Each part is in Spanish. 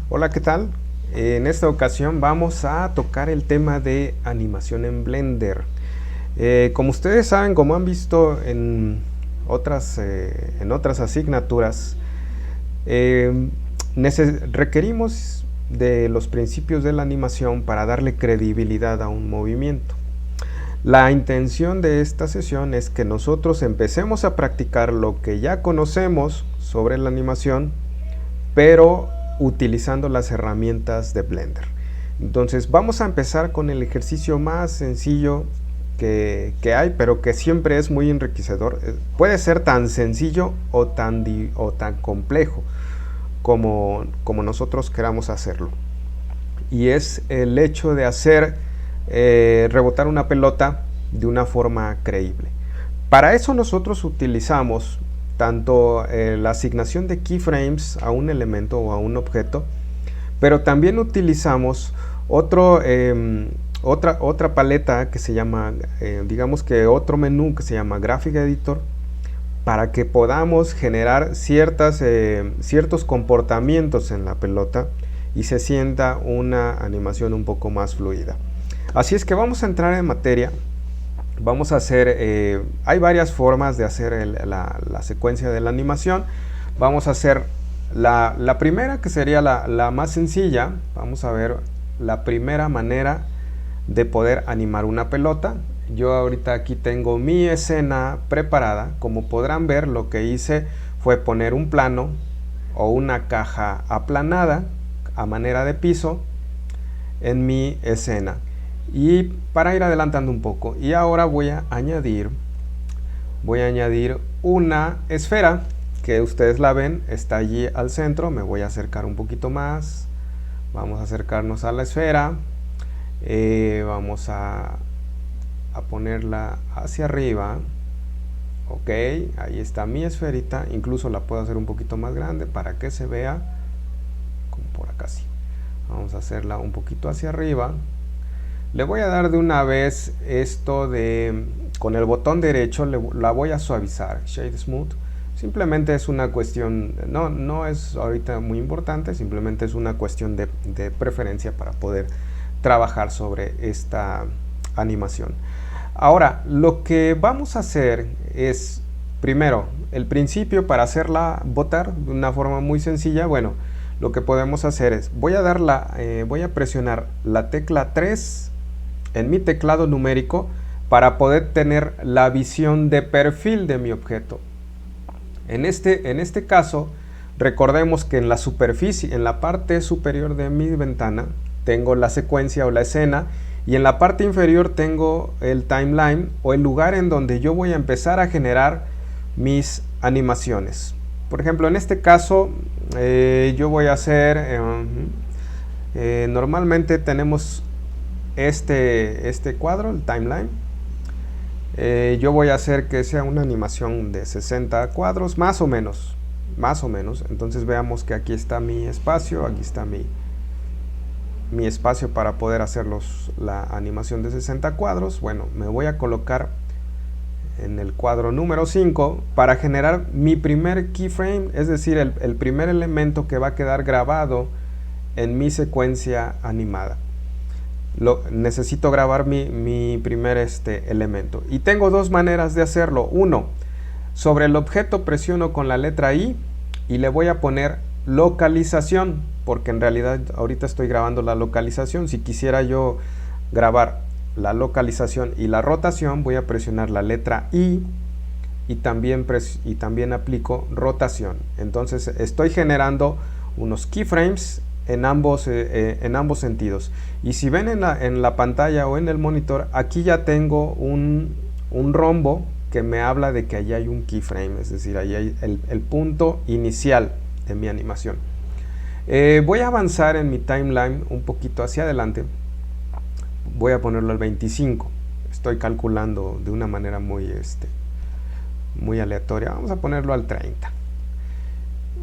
Hola, ¿qué tal? En esta ocasión vamos a tocar el tema de animación en Blender. Como ustedes saben, como han visto en otras asignaturas, eh, requerimos de los principios de la animación para darle credibilidad a un movimiento. La intención de esta sesión es que nosotros empecemos a practicar lo que ya conocemos sobre la animación, pero utilizando las herramientas de Blender. Entonces vamos a empezar con el ejercicio más sencillo que hay, pero que siempre es muy enriquecedor. Puede ser tan sencillo o tan complejo como nosotros queramos hacerlo. Y es el hecho de hacer rebotar una pelota de una forma creíble. Para eso nosotros utilizamos tanto la asignación de keyframes a un elemento o a un objeto, pero también utilizamos otra paleta que se llama, digamos que otro menú que se llama Graphic Editor, para que podamos generar ciertos comportamientos en la pelota y se sienta una animación un poco más fluida. Así es que vamos a entrar en materia. Vamos a hacer, hay varias formas de hacer la secuencia de la animación. Vamos a hacer la primera, que sería la más sencilla. Vamos a ver la primera manera de poder animar una pelota. Yo ahorita aquí tengo mi escena preparada. Como podrán ver, lo que hice fue poner un plano o una caja aplanada a manera de piso en mi escena. Y para ir adelantando un poco, y ahora voy a añadir una esfera que ustedes la ven, está allí al centro. Me voy a acercar un poquito más, vamos a acercarnos a la esfera, vamos a ponerla hacia arriba. Ok, ahí está mi esferita. Incluso la puedo hacer un poquito más grande para que se vea como por acá. Sí, vamos a hacerla un poquito hacia arriba. Le voy a dar de una vez esto con el botón derecho, la voy a suavizar, Shade Smooth. Simplemente es una cuestión, no es ahorita muy importante, simplemente es una cuestión de preferencia para poder trabajar sobre esta animación. Ahora, lo que vamos a hacer es, primero, el principio para hacerla botar de una forma muy sencilla. Bueno, lo que podemos hacer es, voy a presionar la tecla 3 en mi teclado numérico para poder tener la visión de perfil de mi objeto. En este caso, recordemos que en la superficie, en la parte superior de mi ventana, tengo la secuencia o la escena, y en la parte inferior tengo el timeline o el lugar en donde yo voy a empezar a generar mis animaciones. Por ejemplo, en este caso, yo voy a hacer, normalmente tenemos este cuadro, el timeline. Yo voy a hacer que sea una animación de 60 cuadros, más o menos. Entonces veamos que aquí está mi espacio, aquí está mi espacio para poder hacer la animación de 60 cuadros. Bueno, me voy a colocar en el cuadro número 5 para generar mi primer keyframe, es decir, el primer elemento que va a quedar grabado en mi secuencia animada. Necesito grabar mi primer elemento, y tengo dos maneras de hacerlo. Uno, sobre el objeto presiono con la letra I y le voy a poner localización, porque en realidad ahorita estoy grabando la localización. Si quisiera yo grabar la localización y la rotación, voy a presionar la letra I y también aplico rotación. Entonces estoy generando unos keyframes en ambos sentidos. Y si ven en la pantalla o en el monitor, aquí ya tengo un rombo que me habla de que allí hay un keyframe, es decir, allí hay el punto inicial de mi animación. Voy a avanzar en mi timeline un poquito hacia adelante. Voy a ponerlo al 25. Estoy calculando de una manera muy aleatoria. Vamos a ponerlo al 30.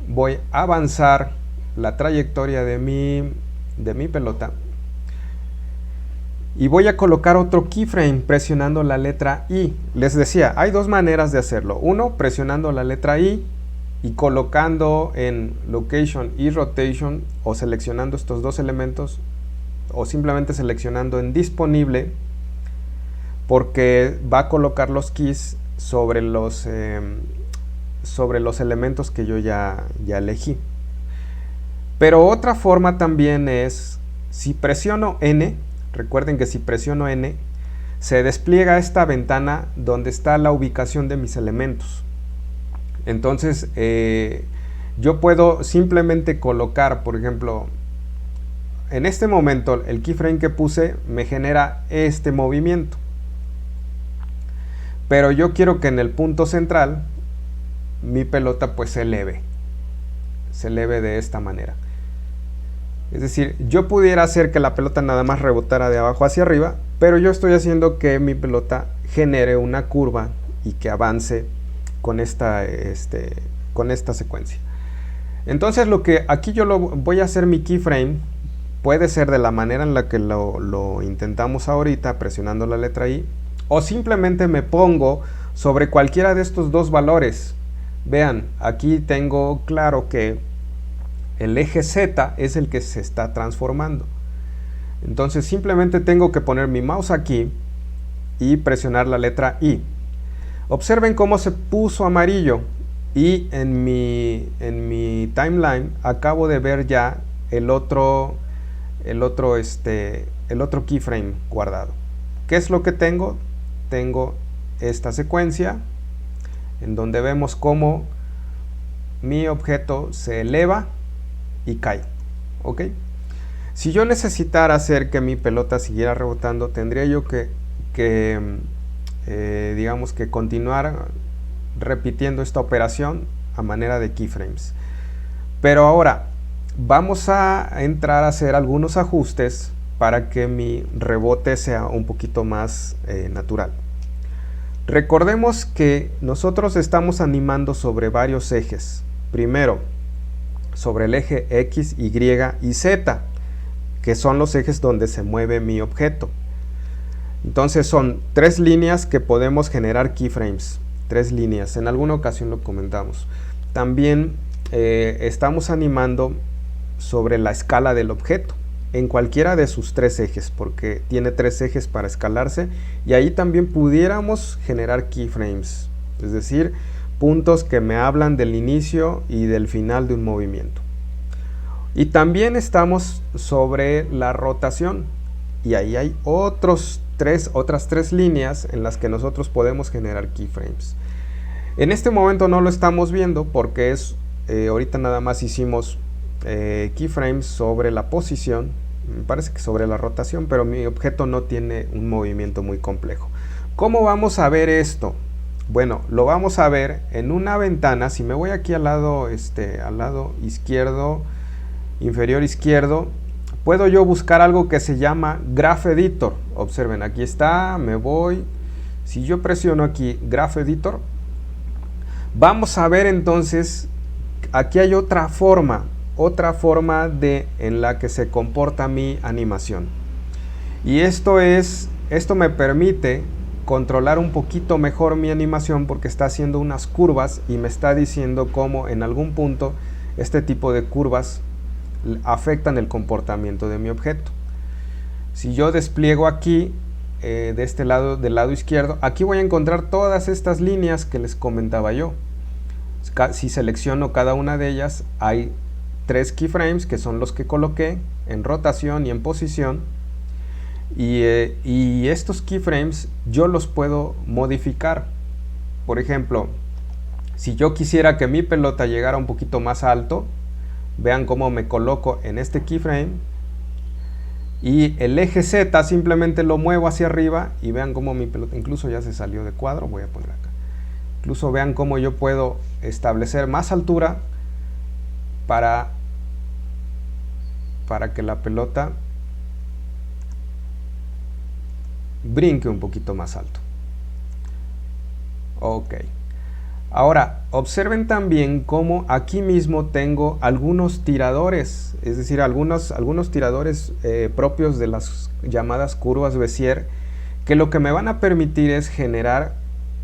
Voy a avanzar la trayectoria de mi pelota y voy a colocar otro keyframe presionando la letra I. Les decía, hay dos maneras de hacerlo. Uno, presionando la letra I, y colocando en location y rotation o seleccionando estos dos elementos o simplemente seleccionando en disponible, porque va a colocar los keys sobre los elementos que yo ya elegí. Pero otra forma también es, si presiono N, recuerden que si presiono N, se despliega esta ventana donde está la ubicación de mis elementos. Entonces, yo puedo simplemente colocar, por ejemplo, en este momento el keyframe que puse me genera este movimiento. Pero yo quiero que en el punto central mi pelota pues se eleve de esta manera. Es decir, yo pudiera hacer que la pelota nada más rebotara de abajo hacia arriba, pero yo estoy haciendo que mi pelota genere una curva y que avance con esta secuencia. Entonces lo que aquí yo voy a hacer mi keyframe, puede ser de la manera en la que lo intentamos ahorita, presionando la letra I, o simplemente me pongo sobre cualquiera de estos dos valores. Vean, aquí tengo claro que el eje Z es el que se está transformando. Entonces simplemente tengo que poner mi mouse aquí y presionar la letra I. Observen cómo se puso amarillo y en mi timeline acabo de ver ya el otro keyframe guardado. ¿Qué es lo que tengo? Tengo esta secuencia en donde vemos cómo mi objeto se eleva y cae. ¿Ok? Si yo necesitara hacer que mi pelota siguiera rebotando, tendría yo digamos que continuar repitiendo esta operación a manera de keyframes. Pero ahora vamos a entrar a hacer algunos ajustes para que mi rebote sea un poquito más natural. Recordemos que nosotros estamos animando sobre varios ejes. Primero, sobre el eje X, Y y Z, que son los ejes donde se mueve mi objeto. Entonces son 3 líneas que podemos generar keyframes. 3 líneas, en alguna ocasión lo comentamos. También estamos animando sobre la escala del objeto, en cualquiera de sus 3 ejes, porque tiene 3 ejes para escalarse, y ahí también pudiéramos generar keyframes, es decir, puntos que me hablan del inicio y del final de un movimiento. Y también estamos sobre la rotación, y ahí hay otras 3 líneas en las que nosotros podemos generar keyframes. En este momento no lo estamos viendo porque ahorita nada más hicimos keyframes sobre la posición, me parece que sobre la rotación, pero mi objeto no tiene un movimiento muy complejo. ¿Cómo vamos a ver esto? Bueno, lo vamos a ver en una ventana. Si me voy aquí al lado izquierdo, inferior izquierdo, puedo yo buscar algo que se llama Graph Editor. Observen, aquí está, me voy. Si yo presiono aquí Graph Editor, vamos a ver entonces, aquí hay otra forma en la que se comporta mi animación. Y esto me permite controlar un poquito mejor mi animación, porque está haciendo unas curvas y me está diciendo cómo en algún punto este tipo de curvas afectan el comportamiento de mi objeto. Si yo despliego aquí de este lado, del lado izquierdo, aquí voy a encontrar todas estas líneas que les comentaba yo. Si selecciono cada una de ellas, hay 3 keyframes que son los que coloqué en rotación y en posición, y estos keyframes yo los puedo modificar. Por ejemplo, si yo quisiera que mi pelota llegara un poquito más alto, vean cómo me coloco en este keyframe y el eje Z simplemente lo muevo hacia arriba, y vean cómo mi pelota incluso ya se salió de cuadro. Voy a poner acá. Incluso vean cómo yo puedo establecer más altura para que la pelota brinque un poquito más alto. Ok. Ahora, observen también cómo aquí mismo tengo algunos tiradores, es decir, algunos tiradores propios de las llamadas curvas Bézier, que lo que me van a permitir es generar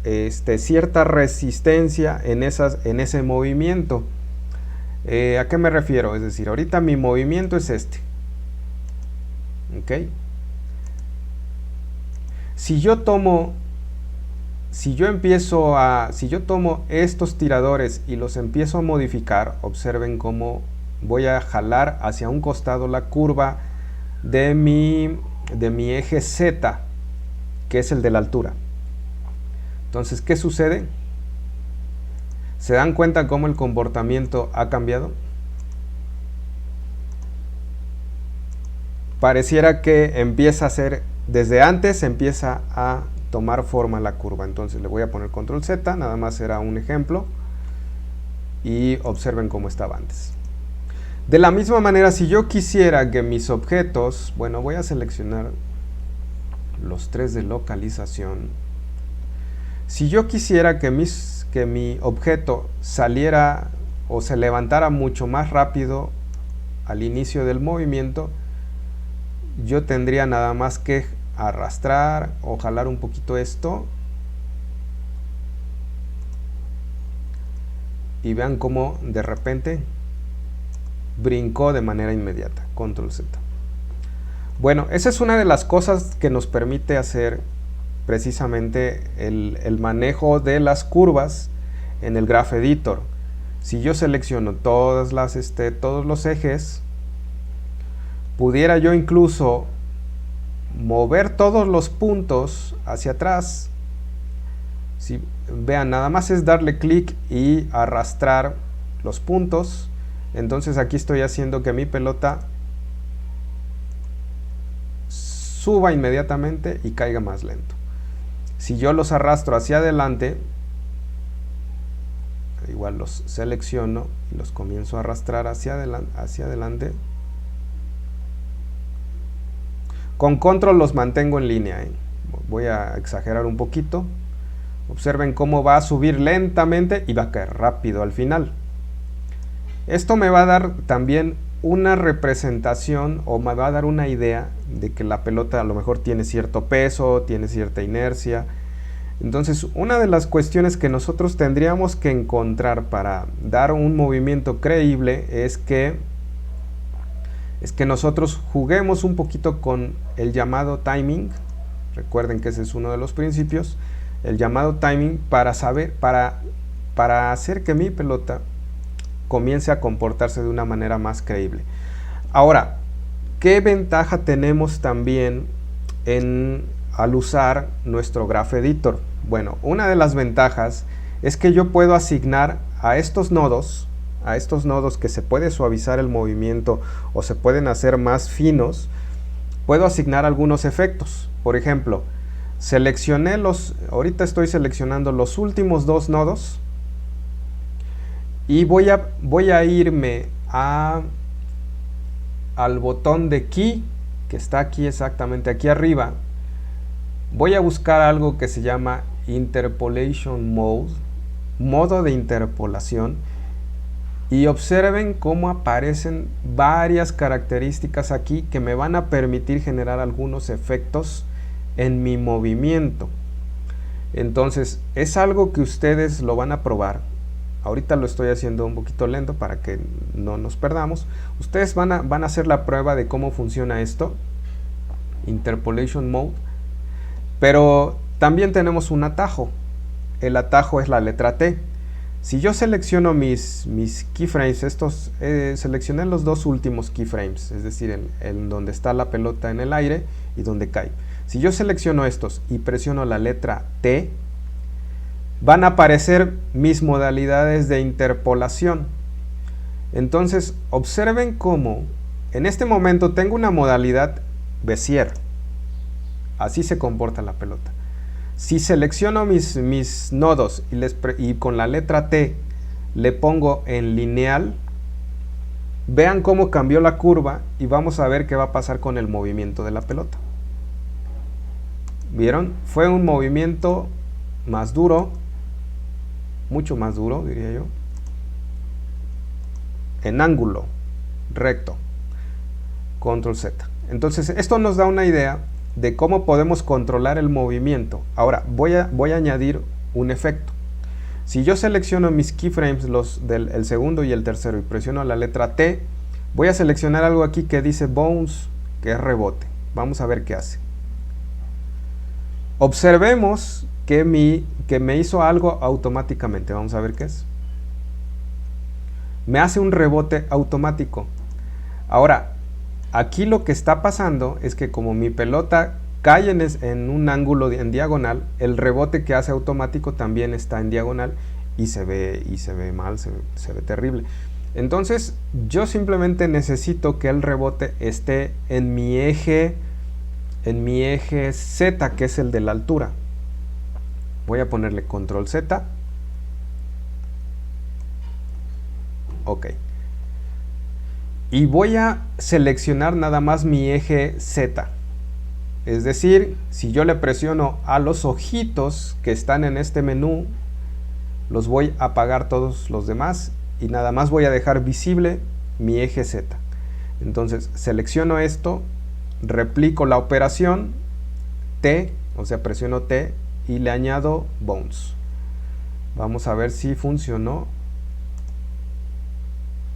cierta resistencia en ese movimiento. ¿A qué me refiero? Es decir, ahorita mi movimiento es este. ¿Ok? Si yo tomo estos tiradores y los empiezo a modificar, observen cómo voy a jalar hacia un costado la curva de mi eje Z, que es el de la altura. Entonces, ¿qué sucede? ¿Se dan cuenta cómo el comportamiento ha cambiado? Pareciera que empieza a ser, desde antes empieza a tomar forma la curva. Entonces le voy a poner control Z, nada más era un ejemplo, y observen cómo estaba antes. De la misma manera, si yo quisiera que mis objetos, bueno, voy a seleccionar los 3 de localización. Si yo quisiera que mi objeto saliera o se levantara mucho más rápido al inicio del movimiento, yo tendría nada más que arrastrar o jalar un poquito esto, y vean cómo de repente brincó de manera inmediata. Control Z. Bueno, esa es una de las cosas que nos permite hacer precisamente el manejo de las curvas en el Graph Editor. Si yo selecciono todos los ejes, pudiera yo incluso mover todos los puntos hacia atrás. Si vean, nada más es darle clic y arrastrar los puntos. Entonces aquí estoy haciendo que mi pelota suba inmediatamente y caiga más lento. Si yo los arrastro hacia adelante, igual los selecciono y los comienzo a arrastrar hacia adelante. Con control los mantengo en línea. Voy a exagerar un poquito. Observen cómo va a subir lentamente y va a caer rápido al final. Esto me va a dar también una representación, o me va a dar una idea de que la pelota a lo mejor tiene cierto peso, tiene cierta inercia. Entonces, una de las cuestiones que nosotros tendríamos que encontrar para dar un movimiento creíble es que nosotros juguemos un poquito con el llamado timing. Recuerden que ese es uno de los principios. El llamado timing para hacer que mi pelota comience a comportarse de una manera más creíble. Ahora, ¿qué ventaja tenemos también al usar nuestro Graph Editor? Bueno, una de las ventajas es que yo puedo asignar a estos nodos que se puede suavizar el movimiento o se pueden hacer más finos, puedo asignar algunos efectos. Por ejemplo, ahorita estoy seleccionando los últimos 2 nodos y voy a irme al botón de Key, que está aquí exactamente aquí arriba. Voy a buscar algo que se llama Interpolation Mode, modo de interpolación, y observen cómo aparecen varias características aquí que me van a permitir generar algunos efectos en mi movimiento. Entonces, es algo que ustedes lo van a probar. Ahorita lo estoy haciendo un poquito lento para que no nos perdamos. Ustedes van a hacer la prueba de cómo funciona esto, Interpolation Mode. Pero también tenemos un atajo. El atajo es la letra T. Si yo selecciono mis keyframes, seleccioné los 2 últimos keyframes, es decir, en donde está la pelota en el aire y donde cae. Si yo selecciono estos y presiono la letra T, van a aparecer mis modalidades de interpolación. Entonces, observen cómo en este momento tengo una modalidad Bézier. Así se comporta la pelota. Si selecciono mis nodos y con la letra T le pongo en lineal, vean cómo cambió la curva y vamos a ver qué va a pasar con el movimiento de la pelota. ¿Vieron? Fue un movimiento más duro, mucho más duro, diría yo, en ángulo recto. Control Z. Entonces, esto nos da una idea de cómo podemos controlar el movimiento. Ahora, voy a añadir un efecto. Si yo selecciono mis keyframes, los del segundo y el tercero, y presiono la letra T, voy a seleccionar algo aquí que dice bounce, que es rebote. Vamos a ver qué hace. Observemos que me hizo algo automáticamente. Vamos a ver qué es. Me hace un rebote automático. Ahora, aquí lo que está pasando es que como mi pelota cae en un ángulo en diagonal, el rebote que hace automático también está en diagonal y se ve mal, se ve terrible. Entonces yo simplemente necesito que el rebote esté en mi eje Z, que es el de la altura. Voy a ponerle control Z. Ok. Y voy a seleccionar nada más mi eje Z. Es decir, si yo le presiono a los ojitos que están en este menú, los voy a apagar todos los demás y nada más voy a dejar visible mi eje Z. Entonces selecciono esto, replico la operación T, o sea presiono T y le añado bounce. Vamos a ver si funcionó.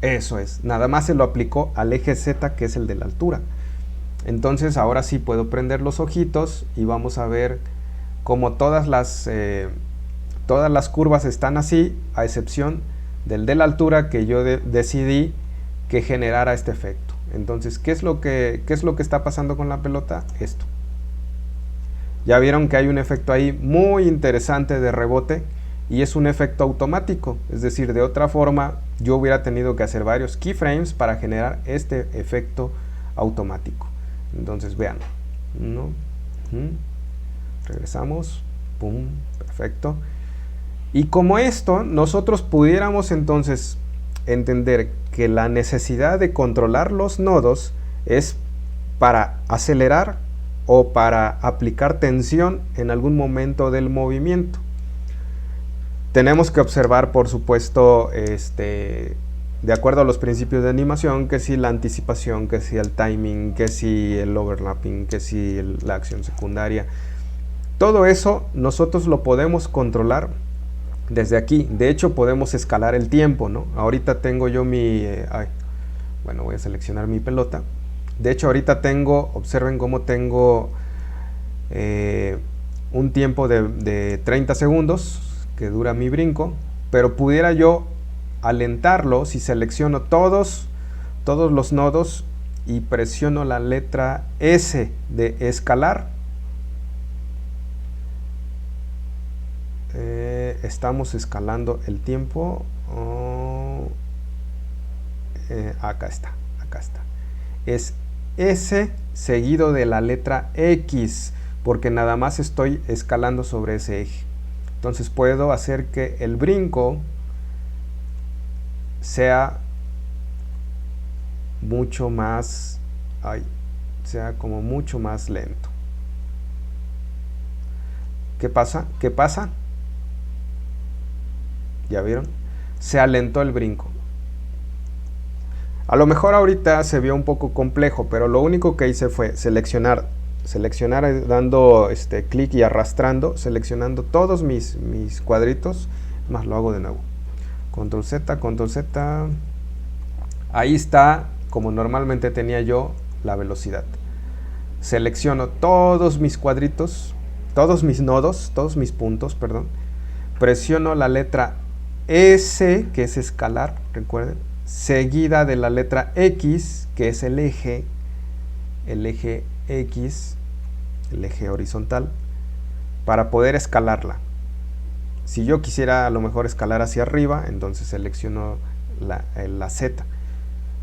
Eso es, nada más se lo aplicó al eje Z, que es el de la altura. Entonces ahora sí puedo prender los ojitos y vamos a ver cómo todas las curvas están así, a excepción del de la altura, que yo decidí que generara este efecto. Entonces, ¿qué es lo que está pasando con la pelota? Esto. Ya vieron que hay un efecto ahí muy interesante de rebote y es un efecto automático. Es decir, de otra forma, yo hubiera tenido que hacer varios keyframes para generar este efecto automático. Entonces, vean. Regresamos. Pum, perfecto. Y como esto, nosotros pudiéramos entonces entender que la necesidad de controlar los nodos es para acelerar o para aplicar tensión en algún momento del movimiento. Tenemos que observar, por supuesto, de acuerdo a los principios de animación, que si la anticipación, que si el timing, que si el overlapping, que si la acción secundaria. Todo eso nosotros lo podemos controlar desde aquí. De hecho, podemos escalar el tiempo, ¿no? Ahorita tengo yo bueno, voy a seleccionar mi pelota. De hecho, ahorita observen cómo tengo un tiempo de 30 segundos que dura mi brinco, pero pudiera yo alentarlo si selecciono todos los nodos y presiono la letra S de escalar. Estamos escalando el tiempo. Acá está. Es S seguido de la letra X, porque nada más estoy escalando sobre ese eje. Entonces puedo hacer que el brinco sea mucho más, sea como mucho más lento. ¿Qué pasa? ¿Ya vieron? Se alentó el brinco. A lo mejor ahorita se vio un poco complejo, pero lo único que hice fue seleccionar dando clic y arrastrando, seleccionando todos mis cuadritos, más lo hago de nuevo. Control Z. Ahí está, como normalmente tenía yo, la velocidad. Selecciono todos mis cuadritos, todos mis nodos, todos mis puntos, perdón. Presiono la letra S, que es escalar, recuerden, seguida de la letra X, que es el eje X, el eje horizontal, para poder escalarla. Si yo quisiera a lo mejor escalar hacia arriba, entonces selecciono la Z,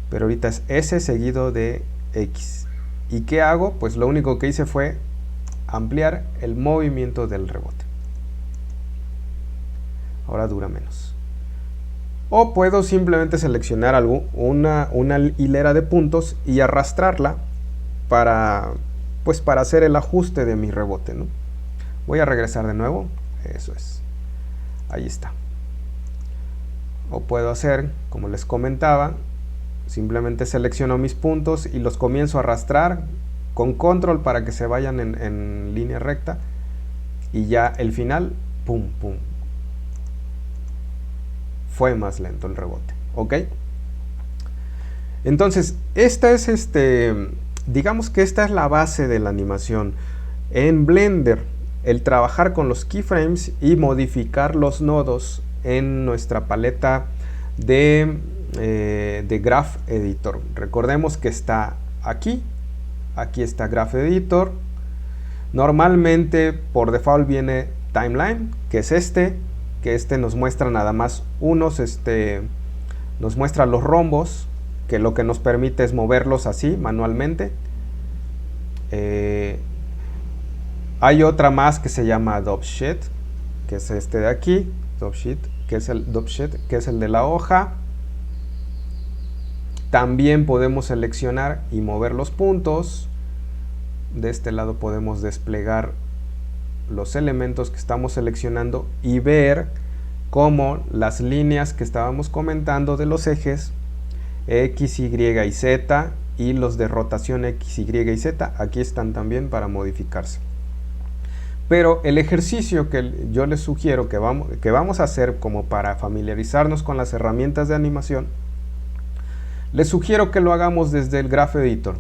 pero ahorita es S seguido de X. ¿Y qué hago? Pues lo único que hice fue ampliar el movimiento del rebote. Ahora dura menos. O puedo simplemente seleccionar una hilera de puntos y arrastrarla para hacer el ajuste de mi rebote, ¿no? Voy a regresar de nuevo. Eso es. Ahí está. O puedo hacer, como les comentaba, simplemente selecciono mis puntos y los comienzo a arrastrar con control para que se vayan en línea recta. Y ya el final, pum, pum. Fue más lento el rebote, ¿ok? Entonces, esta es digamos que esta es la base de la animación. En Blender, el trabajar con los keyframes y modificar los nodos en nuestra paleta de Graph Editor. Recordemos que está aquí está Graph Editor. Normalmente por default viene Timeline, que es que nos muestra nada más nos muestra los rombos, que lo que nos permite es moverlos así manualmente. Hay otra más que se llama Dovesheet, que es este de aquí, Dovesheet, que es el de la hoja. También podemos seleccionar y mover los puntos. De este lado podemos desplegar los elementos que estamos seleccionando y ver cómo las líneas que estábamos comentando de los ejes X, Y y Z y los de rotación X, Y y Z, aquí están también para modificarse. Pero el ejercicio que yo les sugiero que vamos a hacer como para familiarizarnos con las herramientas de animación, les sugiero que lo hagamos desde el Graph Editor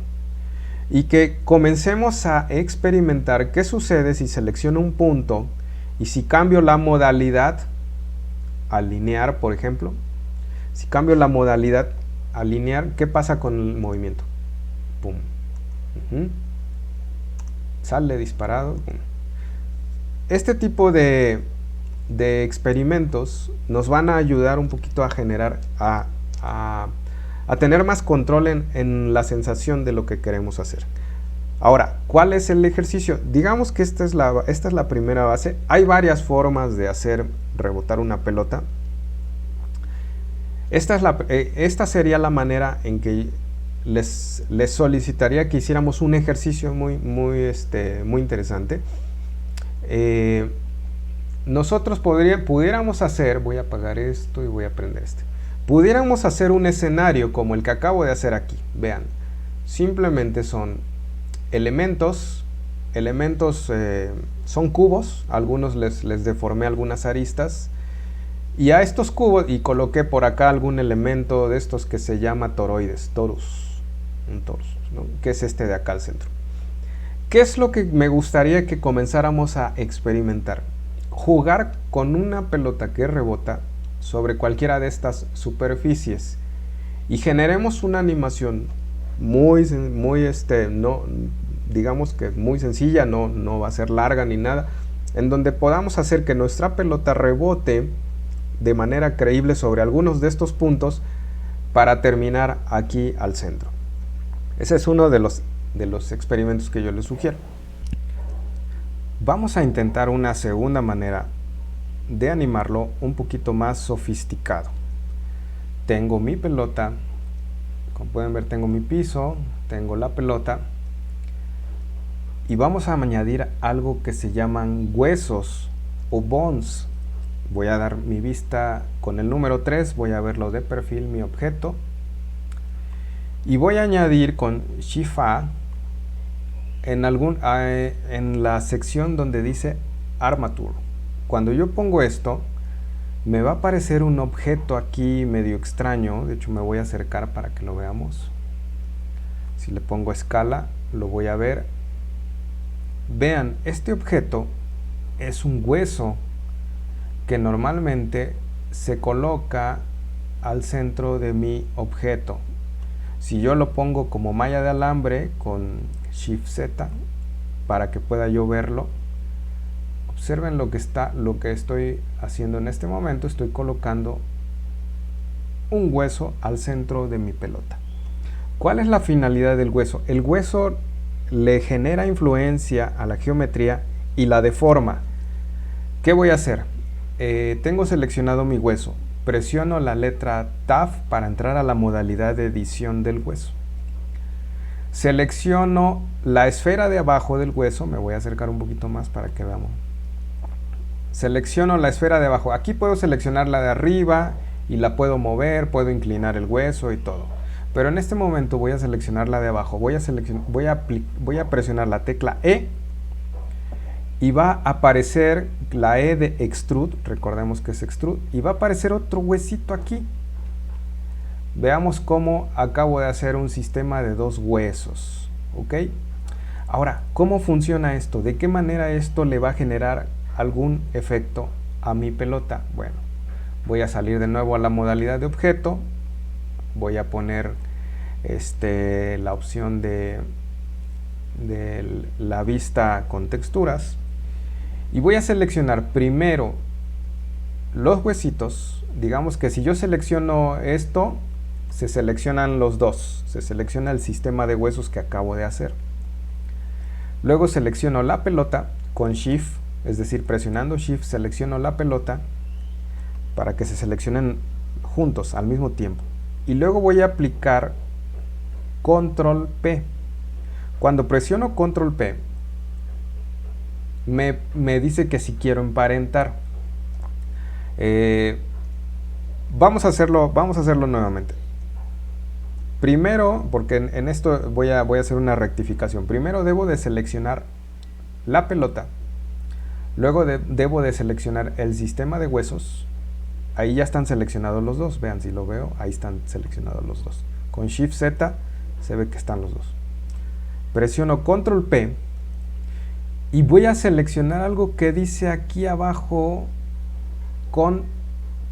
y que comencemos a experimentar qué sucede si selecciono un punto y si cambio la modalidad a linear, por ejemplo. Si cambio la modalidad a linear, ¿qué pasa con el movimiento? Pum. Sale disparado. Pum. Este tipo de experimentos nos van a ayudar un poquito a generar, a tener más control en la sensación de lo que queremos hacer. Ahora, ¿cuál es el ejercicio? Digamos que esta es la primera base. Hay varias formas de hacer rebotar una pelota. Esta sería la manera en que les solicitaría que hiciéramos un ejercicio muy interesante. Nosotros pudiéramos hacer, voy a apagar esto y voy a prender pudiéramos hacer un escenario como el que acabo de hacer aquí. Vean, simplemente son elementos, son cubos, algunos les deformé algunas aristas, y a estos cubos, y coloqué por acá algún elemento de estos que se llama toroides, un torus, ¿no? Que es este de acá al centro. ¿Qué es lo que me gustaría que comenzáramos a experimentar? Jugar con una pelota que rebota sobre cualquiera de estas superficies y generemos una animación digamos que muy sencilla, no va a ser larga ni nada, en donde podamos hacer que nuestra pelota rebote de manera creíble sobre algunos de estos puntos para terminar aquí al centro. Ese es uno de los experimentos que yo les sugiero. Vamos a intentar una segunda manera de animarlo un poquito más sofisticado. Tengo mi pelota, como pueden ver tengo mi piso, tengo la pelota y vamos a añadir algo que se llaman huesos o bones. Voy a dar mi vista con el número 3, voy a verlo de perfil, mi objeto, y voy a añadir con Shift A en la sección donde dice Armature. Cuando yo pongo esto, me va a aparecer un objeto aquí medio extraño. De hecho, me voy a acercar para que lo veamos. Si le pongo escala, lo voy a ver. Vean, este objeto es un hueso que normalmente se coloca al centro de mi objeto. Si yo lo pongo como malla de alambre con Shift Z para que pueda yo verlo, observen lo que estoy haciendo en este momento. Estoy colocando un hueso al centro de mi pelota. ¿Cuál es la finalidad del hueso? El hueso le genera influencia a la geometría y la deforma. ¿Qué voy a hacer? Tengo seleccionado mi hueso. Presiono la letra Tab para entrar a la modalidad de edición del hueso. Selecciono la esfera de abajo del hueso. Me voy a acercar un poquito más para que veamos. Selecciono la esfera de abajo. Aquí puedo seleccionar la de arriba y la puedo mover, puedo inclinar el hueso y todo. Pero en este momento voy a seleccionar la de abajo. Voy a presionar la tecla E y va a aparecer la E de extrude, recordemos que es extrude, y va a aparecer otro huesito aquí. Veamos cómo acabo de hacer un sistema de 2 huesos, ¿ok? Ahora, ¿cómo funciona esto? ¿De qué manera esto le va a generar algún efecto a mi pelota? Bueno, voy a salir de nuevo a la modalidad de objeto, voy a poner la opción de la vista con texturas y voy a seleccionar primero los huesitos. Digamos que si yo selecciono esto, se seleccionan los dos, se selecciona el sistema de huesos que acabo de hacer. Luego selecciono la pelota con Shift, es decir, presionando Shift selecciono la pelota para que se seleccionen juntos al mismo tiempo. Y luego voy a aplicar Control P. Cuando presiono Control P, me dice que si quiero emparentar. Vamos a hacerlo nuevamente. Primero, porque en esto voy a hacer una rectificación. Primero debo de seleccionar la pelota. Luego debo de seleccionar el sistema de huesos. Ahí ya están seleccionados los dos. Vean, si lo veo, ahí están seleccionados los dos. Con Shift Z se ve que están los dos. Presiono Control P y voy a seleccionar algo que dice aquí abajo con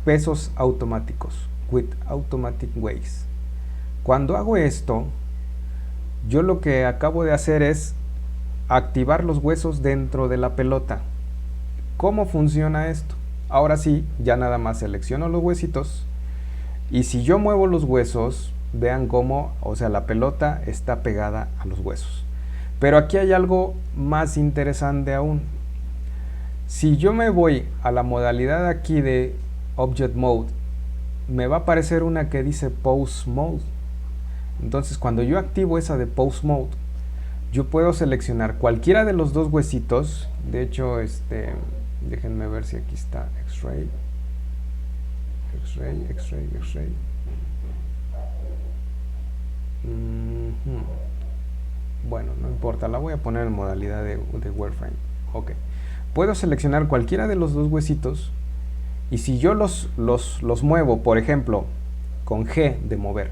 pesos automáticos, with automatic weights. Cuando hago esto, yo lo que acabo de hacer es activar los huesos dentro de la pelota. ¿Cómo funciona esto? Ahora sí, ya nada más selecciono los huesitos y si yo muevo los huesos, vean cómo, o sea, la pelota está pegada a los huesos. Pero aquí hay algo más interesante aún. Si yo me voy a la modalidad aquí de Object Mode, me va a aparecer una que dice Pose Mode. Entonces, cuando yo activo esa de Pose Mode, yo puedo seleccionar cualquiera de los dos huesitos. De hecho, déjenme ver si aquí está X-Ray. X-Ray, X-Ray, X-Ray. Bueno, no importa, la voy a poner en modalidad de wireframe. Ok. Puedo seleccionar cualquiera de los dos huesitos y si yo los muevo, por ejemplo, con G de mover,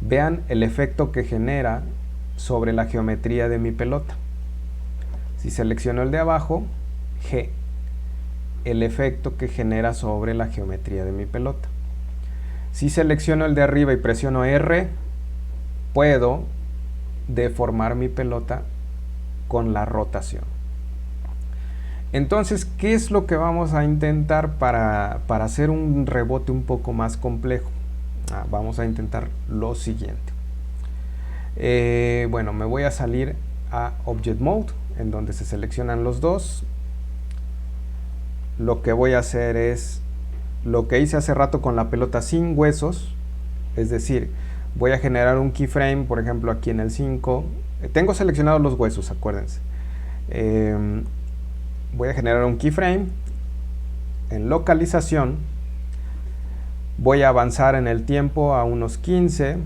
vean el efecto que genera sobre la geometría de mi pelota. Si selecciono el de abajo, G, el efecto que genera sobre la geometría de mi pelota. Si selecciono el de arriba y presiono R, puedo deformar mi pelota con la rotación. Entonces, ¿qué es lo que vamos a intentar para hacer un rebote un poco más complejo? Vamos a intentar lo siguiente. Bueno, me voy a salir a Object Mode, en donde se seleccionan los dos. Lo que voy a hacer es lo que hice hace rato con la pelota sin huesos, es decir, voy a generar un keyframe, por ejemplo aquí en el 5. Tengo seleccionados los huesos, acuérdense. Voy a generar un keyframe. En localización, voy a avanzar en el tiempo a unos 15.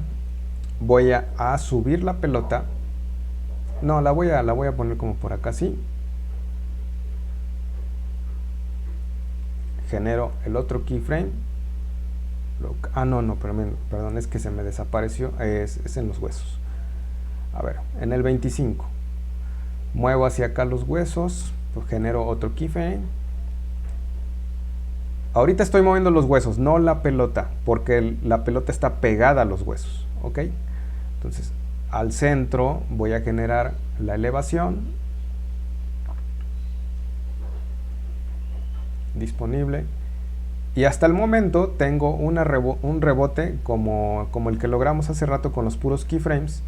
Voy a subir la pelota. No, la voy a poner como por acá, así. Genero el otro keyframe. No, perdón, es que se me desapareció, es en los huesos. A ver, en el 25 muevo hacia acá los huesos, pues genero otro keyframe. Ahorita estoy moviendo los huesos, no la pelota, porque la pelota está pegada a los huesos, ¿ok? Entonces, al centro voy a generar la elevación disponible. Y hasta el momento tengo un rebote como el que logramos hace rato con los puros keyframes.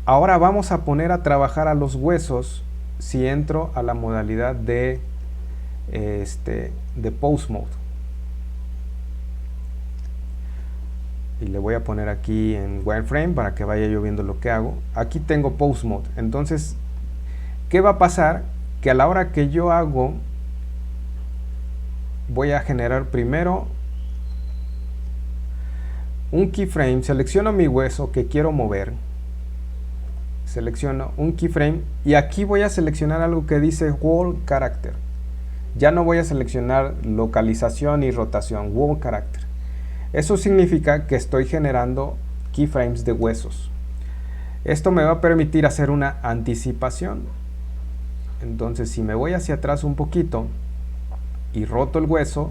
Ahora vamos a poner a trabajar a los huesos si entro a la modalidad de Pose Mode. Y le voy a poner aquí en wireframe para que vaya yo viendo lo que hago. Aquí tengo Pose Mode. Entonces, ¿qué va a pasar? Que a la hora que yo hago, voy a generar primero un keyframe, selecciono mi hueso que quiero mover, selecciono un keyframe y aquí voy a seleccionar algo que dice Wall Character. Ya no voy a seleccionar localización y rotación, Wall Character. Eso significa que estoy generando keyframes de huesos. Esto me va a permitir hacer una anticipación. Entonces, si me voy hacia atrás un poquito y roto el hueso,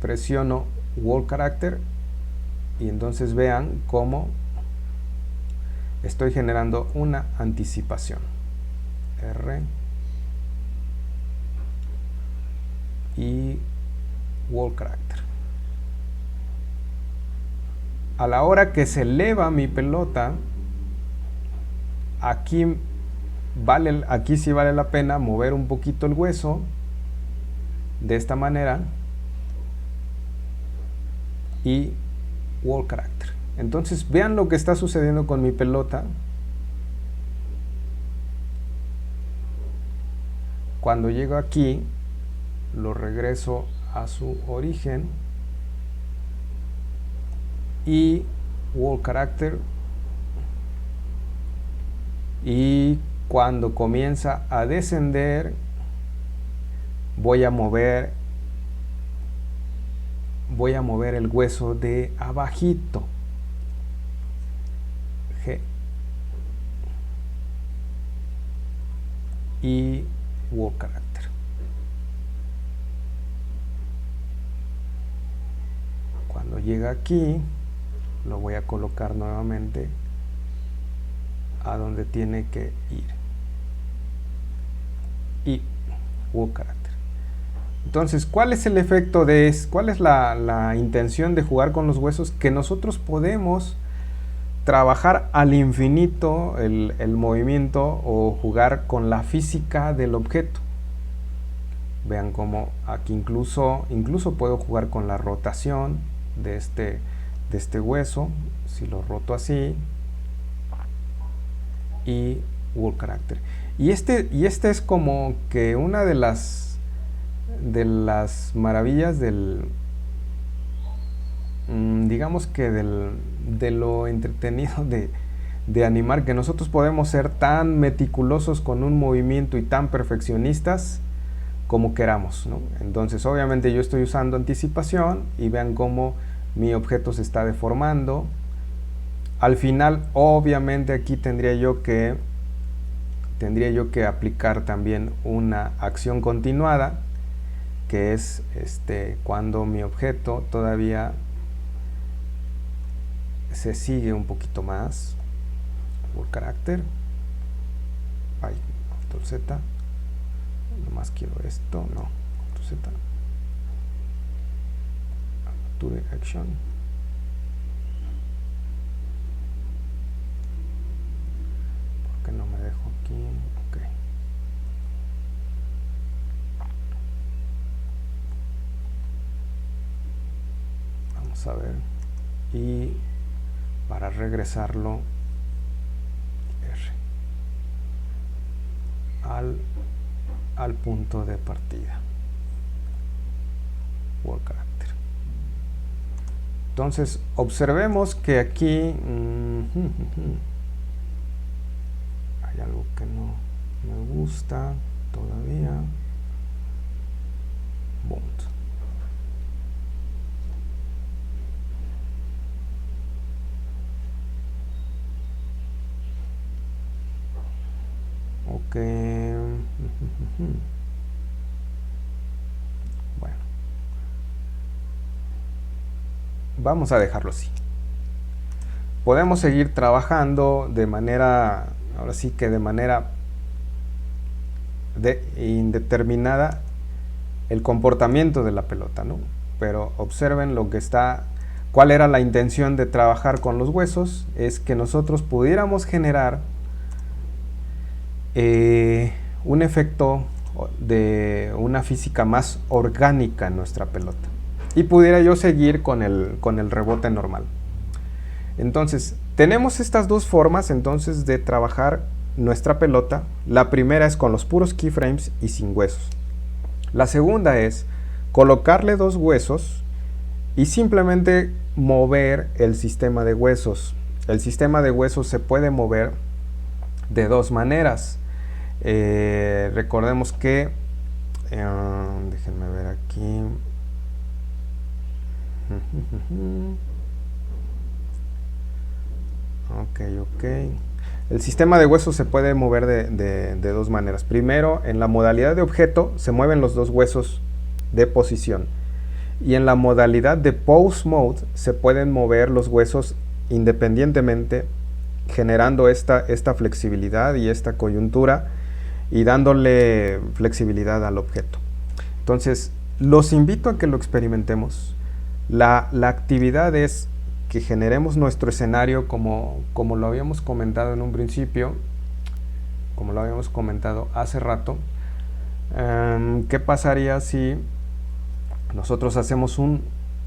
presiono Wall Character y entonces vean cómo estoy generando una anticipación. R y Wall Character. A la hora que se eleva mi pelota, aquí sí vale la pena mover un poquito el hueso de esta manera y Wall Character. Entonces vean lo que está sucediendo con mi pelota. Cuando llego aquí, lo regreso a su origen y Wall Character, y cuando comienza a descender voy a mover el hueso de abajito, G, y Wall Character. Cuando llega aquí, lo voy a colocar nuevamente a donde tiene que ir. Y Wall Character. Entonces, ¿cuál es el efecto de esto? ¿Cuál es la intención de jugar con los huesos? Que nosotros podemos trabajar al infinito el movimiento o jugar con la física del objeto. Vean cómo aquí incluso puedo jugar con la rotación de este hueso. Si lo roto así, y Wall Character. Y este es como que una de las maravillas digamos que de lo entretenido de animar, que nosotros podemos ser tan meticulosos con un movimiento y tan perfeccionistas como queramos, ¿no? Entonces obviamente yo estoy usando anticipación y vean cómo mi objeto se está deformando. Al final obviamente aquí tendría yo que aplicar también una acción continuada, que es cuando mi objeto todavía se sigue un poquito más. Wall Character, Control Z, nomás quiero esto, no, Control Z, Capture Action, ¿por qué no me dejo aquí? Ok. Vamos a ver, y para regresarlo R al punto de partida, Wall Character. Entonces observemos que aquí hay algo que no me gusta todavía. Bond. Ok. Bueno, vamos a dejarlo así. Podemos seguir trabajando de manera, ahora sí que de manera indeterminada el comportamiento de la pelota, ¿no? Pero observen lo que está, cuál era la intención de trabajar con los huesos, es que nosotros pudiéramos generar un efecto de una física más orgánica en nuestra pelota y pudiera yo seguir con el rebote normal. Entonces tenemos estas dos formas entonces de trabajar nuestra pelota. La primera es con los puros keyframes y sin huesos. La segunda es colocarle dos huesos y simplemente mover el sistema de huesos. el sistema de huesos se puede mover de dos maneras. Recordemos que, déjenme ver aquí. Ok. El sistema de huesos se puede mover de dos maneras. Primero, en la modalidad de objeto se mueven los dos huesos de posición. Y en la modalidad de pose mode se pueden mover los huesos independientemente, generando esta flexibilidad y esta coyuntura y dándole flexibilidad al objeto. Entonces, los invito a que lo experimentemos. La actividad es que generemos nuestro escenario como lo habíamos comentado en un principio, como lo habíamos comentado hace rato. ¿Qué pasaría si nosotros hacemos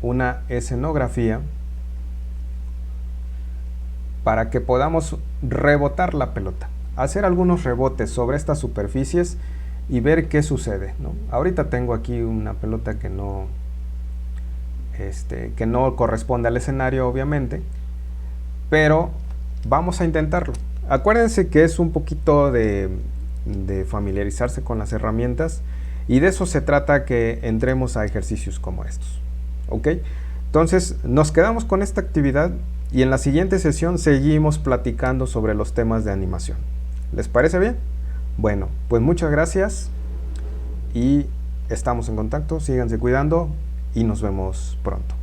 una escenografía para que podamos rebotar la pelota, hacer algunos rebotes sobre estas superficies y ver qué sucede, ¿no? Ahorita tengo aquí una pelota que no corresponde al escenario, obviamente, pero vamos a intentarlo. Acuérdense que es un poquito de familiarizarse con las herramientas, y de eso se trata, que entremos a ejercicios como estos. ¿Ok? Entonces nos quedamos con esta actividad y en la siguiente sesión seguimos platicando sobre los temas de animación. ¿Les parece bien? Bueno, pues muchas gracias y estamos en contacto. Síganse cuidando y nos vemos pronto.